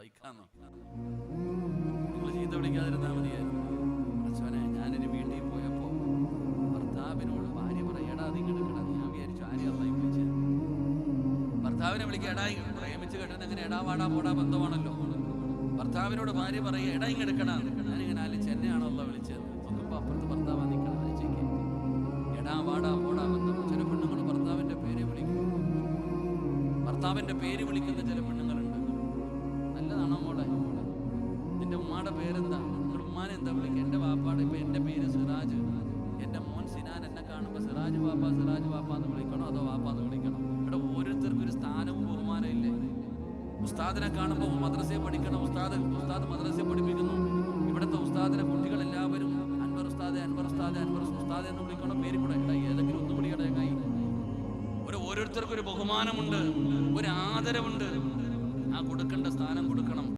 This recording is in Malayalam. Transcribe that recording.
സഹിക്കാന്നോ? നിങ്ങൾ ചീത്ത വിളിക്കാതിരുന്നാൽ മതിയായിരുന്നു. അച്ഛനെ ഞാനൊരു വീട്ടിൽ പോയപ്പോ ഭർത്താവിനോട് ഭാര്യ പറയടാ നിങ്ങെടുക്കടാ. ഞാൻ വിചാരിച്ചു ആരെയും അള്ളാഹി വിളിച്ചത്. ഭർത്താവിനെ വിളിക്കുക എടാ, പ്രേമിച്ച് കെട്ടുന്ന എങ്ങനെ എടാ വാടാ പോടാ ബന്ധമാണല്ലോ. ഭർത്താവിനോട് ഭാര്യ പറയുക എടാ ഇങ്ങെടുക്കടാ. ഞാനിങ്ങനെ ആലോചിച്ച് എന്നെയാണോ അള്ളാഹ് വിളിച്ചത്? നോക്കുമ്പോ അപ്പുറത്ത് ഭർത്താവാ നിൽക്കണം. ആലോചിക്ക്, എടാ വാടാ പോടാ ബന്ധം. ചില പെണ്ണുങ്ങൾ ഭർത്താവിന്റെ പേര് വിളിക്കും. ഭർത്താവിന്റെ പേര് വിളിക്കുന്ന ചില പെണ്ണുങ്ങളുണ്ട്. നല്ലതാണോ മോളെ? നിന്റെ ഉമ്മാടെ പേരെന്താ? നിങ്ങളുടെ ഉമ്മാനെ എന്താ വിളിക്കുക? എൻ്റെ വാപ്പാടെ ഇപ്പൊ എൻ്റെ പേര് സിറാജ്. എൻ്റെ മോൻ സിനാൻ എന്നെ കാണുമ്പോൾ സിറാജ് വാപ്പ എന്ന് വിളിക്കണോ അതോ വാപ്പ എന്ന് വിളിക്കണോ? ഇവിടെ ഓരോരുത്തർക്കും ഒരു സ്ഥാനവും ബഹുമാനം ഇല്ലേ? ഉസ്താദിനെ കാണുമ്പോൾ മദ്രസയെ പഠിക്കണം. ഉസ്താദ് മദ്രസയെ പഠിപ്പിക്കുന്നു. ഇവിടുത്തെ ഉസ്താദിനെ കുട്ടികളെല്ലാവരും അൻവർ ഉസ്താദ് എന്ന് വിളിക്കണം. പേര് കൂടെ ഇട ഏതെങ്കിലും ഒന്ന് വിളിക്കട കൈ. ഓരോരുത്തർക്കും ഒരു ബഹുമാനമുണ്ട്, ഒരു ആദരവുണ്ട്. ആ കൊടുക്കേണ്ട സ്ഥാനം